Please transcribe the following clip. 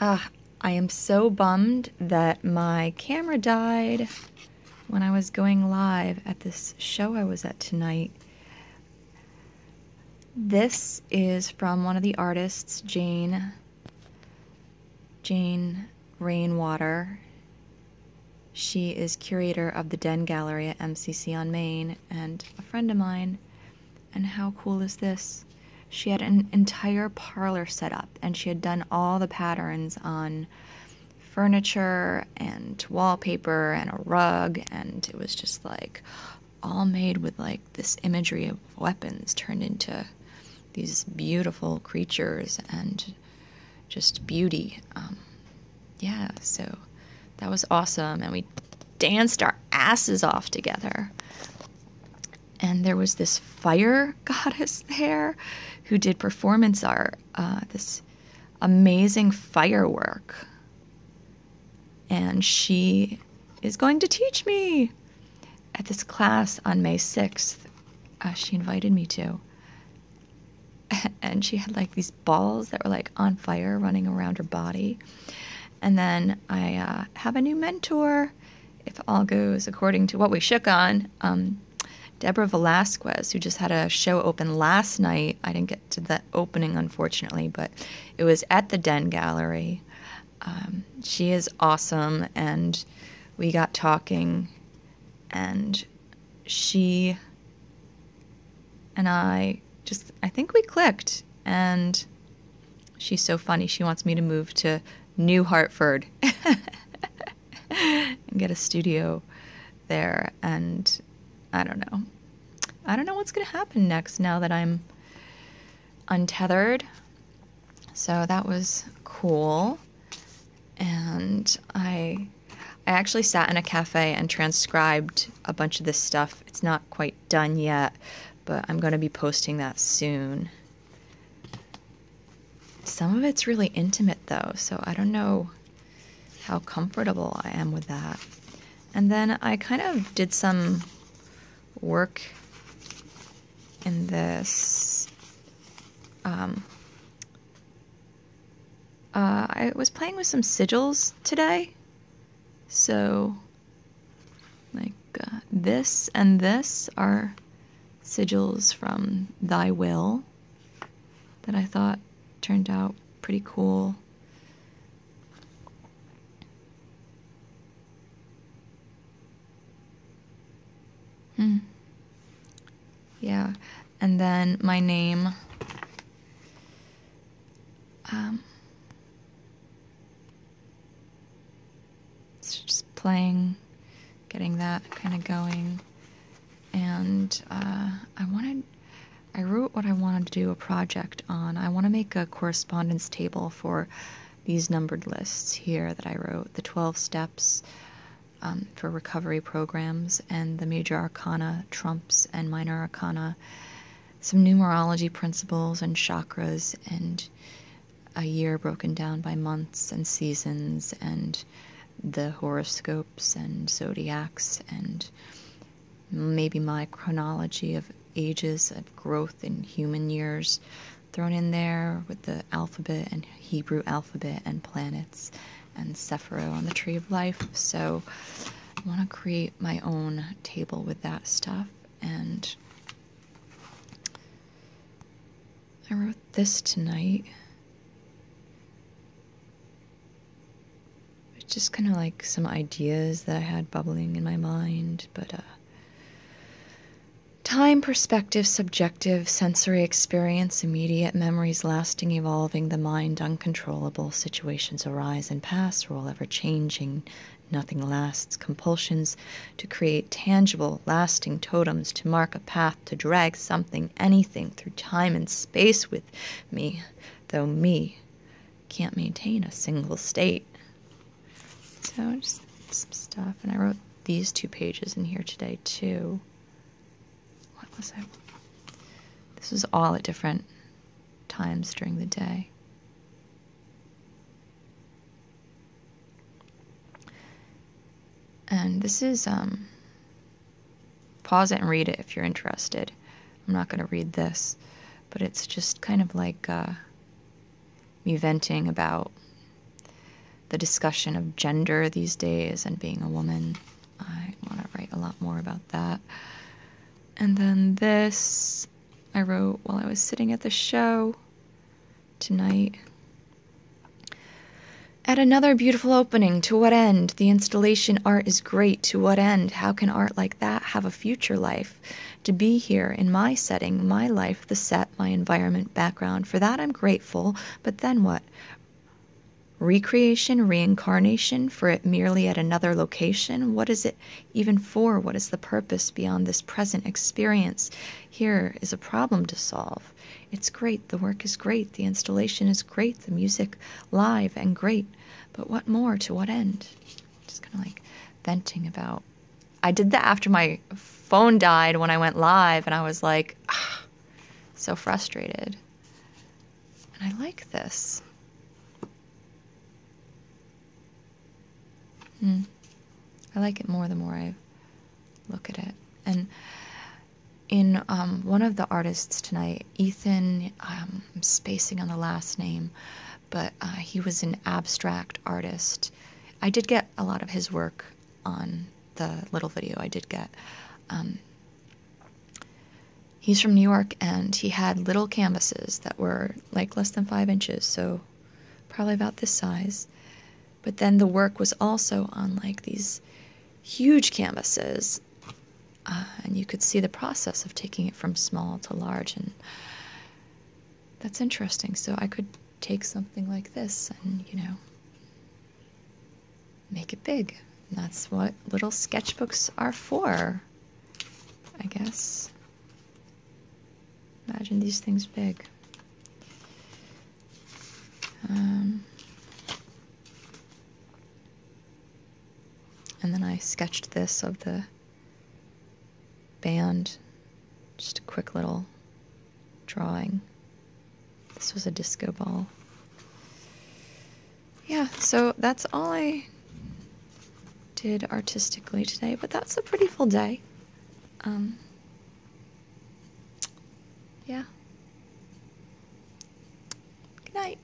I am so bummed that my camera died when I was going live at this show I was at tonight. This is from one of the artists, Jane Rainwater. She is curator of the Den Gallery at MCC on Main and a friend of mine. And how cool is this? She had an entire parlor set up, and she had done all the patterns on furniture and wallpaper and a rug, and it was just like all made with like this imagery of weapons turned into these beautiful creatures and just beauty. Yeah, so that was awesome, and we danced our asses off together. And there was this fire goddess there who did performance art, this amazing firework. And she is going to teach me at this class on May 6th. She invited me to. And she had like these balls that were like on fire running around her body. And then I have a new mentor, if all goes according to what we shook on. Deborah Velasquez, who just had a show open last night. I didn't get to the opening, unfortunately, but it was at the Den Gallery. She is awesome, and we got talking, and she and I think we clicked, and she's so funny. She wants me to move to New Hartford and get a studio there, and I don't know. I don't know what's going to happen next now that I'm untethered. So that was cool. And I actually sat in a cafe and transcribed a bunch of this stuff. It's not quite done yet, but I'm going to be posting that soon. Some of it's really intimate, though, so I don't know how comfortable I am with that. And then I kind of did some work in this. I was playing with some sigils today, so like this and this are sigils from Thy Will that I thought turned out pretty cool. Yeah, and then my name, it's just playing, getting that kind of going, and I wrote what I wanted to do a project on. I want to make a correspondence table for these numbered lists here that I wrote, the 12 steps for recovery programs, and the major arcana, trumps, and minor arcana, some numerology principles and chakras, and a year broken down by months and seasons, and the horoscopes and zodiacs, and maybe my chronology of ages of growth in human years thrown in there with the alphabet and Hebrew alphabet and planets and Sephiro on the Tree of Life. So I want to create my own table with that stuff. And I wrote this tonight. It's just kind of like some ideas that I had bubbling in my mind, but time, perspective, subjective, sensory experience, immediate memories, lasting, evolving, the mind, uncontrollable, situations arise and pass, role ever changing, nothing lasts, compulsions to create tangible, lasting totems, to mark a path, to drag something, anything through time and space with me, though me can't maintain a single state. So just some stuff, and I wrote these 2 pages in here today too. What was it? This was all at different times during the day. And this is, pause it and read it if you're interested. I'm not going to read this, but it's just kind of like me venting about the discussion of gender these days and being a woman. I want to write a lot more about that. And then this I wrote while I was sitting at the show tonight. At another beautiful opening, to what end? The installation art is great, to what end? How can art like that have a future life? To be here in my setting, my life, the set, my environment, background, for that I'm grateful, but then what? Recreation, reincarnation, for it merely at another location? What is it even for? What is the purpose beyond this present experience? Here is a problem to solve. It's great, the work is great, the installation is great, the music live and great, but what more, to what end? Just kind of like venting about. I did that after my phone died when I went live, and I was like, so frustrated. And I like this. I like it more the more I look at it. And in one of the artists tonight, Ethan, I'm spacing on the last name, but he was an abstract artist. I did get a lot of his work on the little video I did get. He's from New York, and he had little canvases that were like less than 5 inches, so probably about this size. But then the work was also on like these huge canvases, and you could see the process of taking it from small to large, and that's interesting. So I could take something like this and, make it big. And that's what little sketchbooks are for, I guess. Imagine these things big. And then I sketched this of the band, just a quick little drawing. This was a disco ball. Yeah, so that's all I did artistically today, but that's a pretty full day. Yeah. Good night.